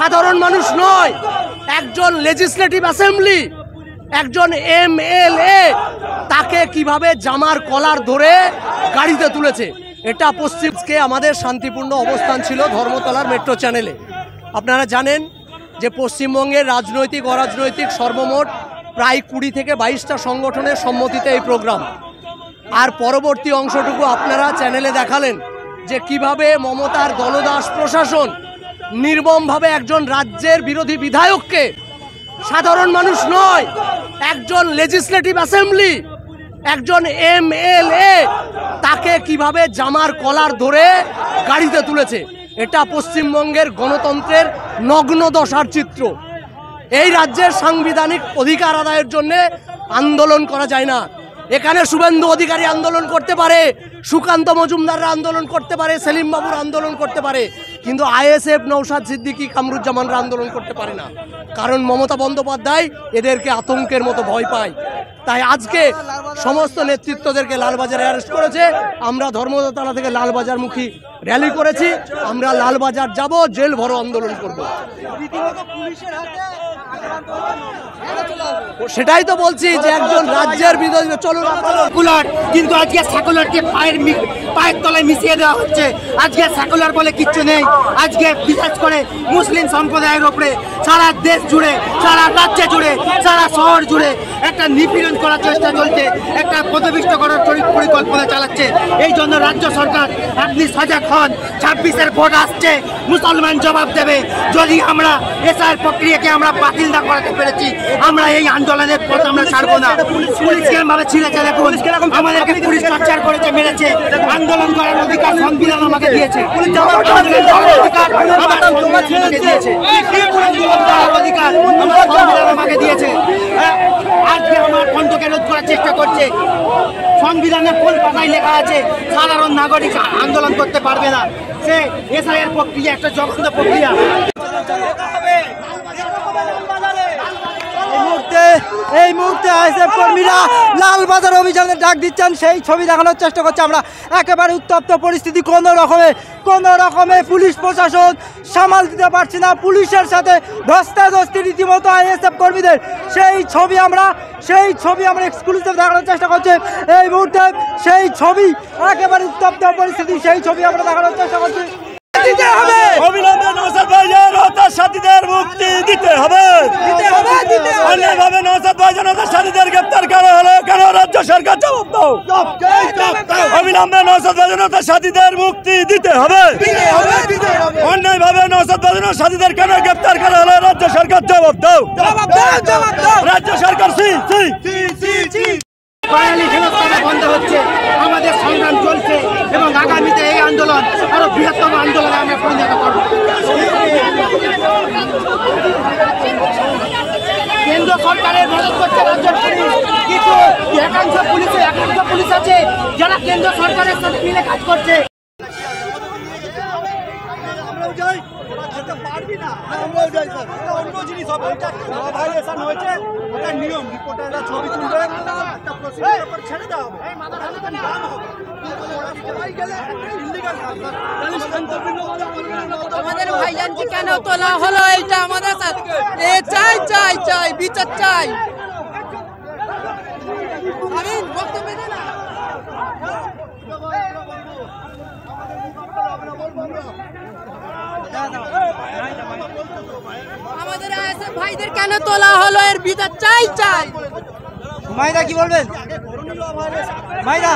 সাধারণ মানুষ নয়, একজন লেজিসলেটিভ অ্যাসেম্বলি, একজন MLA তাকে কিভাবে জামার কলার ধরে গাড়িতে তুলেছে। এটা পশ্চিমকে আমাদের শান্তিপূর্ণ অবস্থান ছিল ধর্মতলার মেট্রো চ্যানেলে। আপনারা জানেন যে পশ্চিমবঙ্গের রাজনৈতিক অরাজনৈতিক সর্বমোট প্রায় 20 থেকে 22টা সংগঠনের সম্মতিতে এই প্রোগ্রাম। আর পরবর্তী অংশটুকু আপনারা চ্যানেলে দেখালেন যে কিভাবে মমতার দলদাস প্রশাসন নির্মমভাবে একজন রাজ্যের বিরোধী বিধায়ককে, সাধারণ মানুষ নয়, একজন লেজিসলেটিভ অ্যাসেম্বলি, একজন MLA তাকে কিভাবে জামার কলার ধরে গাড়িতে তুলেছে। এটা পশ্চিমবঙ্গের গণতন্ত্রের নগ্ন দশার চিত্র। এই রাজ্যের সাংবিধানিক অধিকার আদায়ের জন্য আন্দোলন করা যায় না। এখানে শুভেন্দু অধিকারী আন্দোলন করতে পারে, সুকান্ত মজুমদাররা আন্দোলন করতে পারে, সেলিম বাবুর আন্দোলন করতে পারে, কিন্তু ISF নৌসাদ সিদ্দিকী কামরুজ্জামানরা আন্দোলন করতে পারে না। কারণ মমতা বন্দ্যোপাধ্যায় এদেরকে আতঙ্কের মতো ভয় পায়। তাই আজকে সমস্ত নেতৃত্বদেরকে লালবাজারে অ্যারেস্ট করেছে। আমরা ধর্মতলা থেকে লালবাজারমুখী র্যালি করেছি। আমরা লালবাজার যাব, জেল ভরো আন্দোলন করব। সেটাই তো বলছি যে একজন রাজ্যের বিরোধী চলুন সেকুলার, কিন্তু আজকে সেকুলারকে পায়ের তলায় মিশিয়ে দেওয়া হচ্ছে। আজকে সেকুলার বলে কিচ্ছু নেই। আজকে বিশেষ করে মুসলিম সম্প্রদায়ের উপরে সারা দেশ জুড়ে, সারা রাজ্য জুড়ে, সারা শহর জুড়ে একটা নিপীড়ন করার চেষ্টা চলছে, একটা পদপিষ্ট করার পরিকল্পনা চালাচ্ছে। এই জন্য রাজ্য সরকার আপনি সজাগ হন। 26-এর ভোট আসছে, মুসলমান জবাব দেবে। যদি আমরা এসআর প্রক্রিয়াকে আমরা বাতিল না করাতে পেরেছি, আমরা এই আন্দোলনের পথ আমরা ছাড়বো না। পুলিশ কিরকম ছিঁড়েছে দেখুন, আমাদেরকে পুলিশ টর্চার করেছে, মেরেছে। আন্দোলন করার অধিকার সংবিধান আমাকে দিয়েছে, আমাকে দিয়েছে। আজকে আমার কণ্ঠকে রোধ করার চেষ্টা করছে। সংবিধানের কোন পাতায় লেখা আছে সাধারণ নাগরিক আন্দোলন করতে পারবে না? সে এসআইয়ের প্রক্রিয়া একটা জঘন্য প্রক্রিয়া। এই মুহূর্তে ISF কর্মীরা লালবাজার অভিযানের ডাক দিচ্ছেন, সেই ছবি দেখানোর চেষ্টা করছে আমরা। একেবারে উত্তপ্ত পরিস্থিতি, কোনো রকমে পুলিশ প্রশাসন সামাল দিতে পারছে না। পুলিশের সাথে ধস্তাধস্তি রীতিমতো ISF কর্মীদের, সেই ছবি আমরা এক্সক্লুসিভ দেখানোর চেষ্টা করছি এই মুহূর্তে। সেই ছবি, একেবারে উত্তপ্ত পরিস্থিতি, সেই ছবি আমরা দেখানোর চেষ্টা করছি। অবিলম্বে নওশাদ ভাইজান ও তার সাথীদের মুক্তি দিতে হবে। অন্যায়ভাবে নওশাদ ভাইজান ও তার সাথীদের গ্রেপ্তার করা হলো কেন? রাজ্য সরকার জবাব দাও। অবিলম্বে নওশাদ ভাইজান ও তার সাথীদের মুক্তি দিতে হবে। অন্যায়ভাবে নওশাদ ভাইজান ও সাথীদের কেন গ্রেপ্তার করা হলো? রাজ্য সরকার জবাব দাও। রাজ্য সরকার বন্ধ হচ্ছে, আমাদের সংগ্রাম চলছে এবং আগামীতে এই আন্দোলন আরো বৃহত্তম আন্দোলনে আমরা পরিণত করব। কেন্দ্র সরকারের মদত করছে রাজ্যের পুলিশ, কিন্তু একাংশ পুলিশ আছে যারা কেন্দ্র সরকারের সাথে মিলে কাজ করছে। আমাদের ভাইজানকে কেন তোলা হলো? এইটা আমাদের চাই বিচার চাই। আমি বক্তব্য দিই না। আমাদের ISF ভাইদের কেন তোলা হলো? এর বিচার চাই। মাইদা কি বলবেন? মাইদা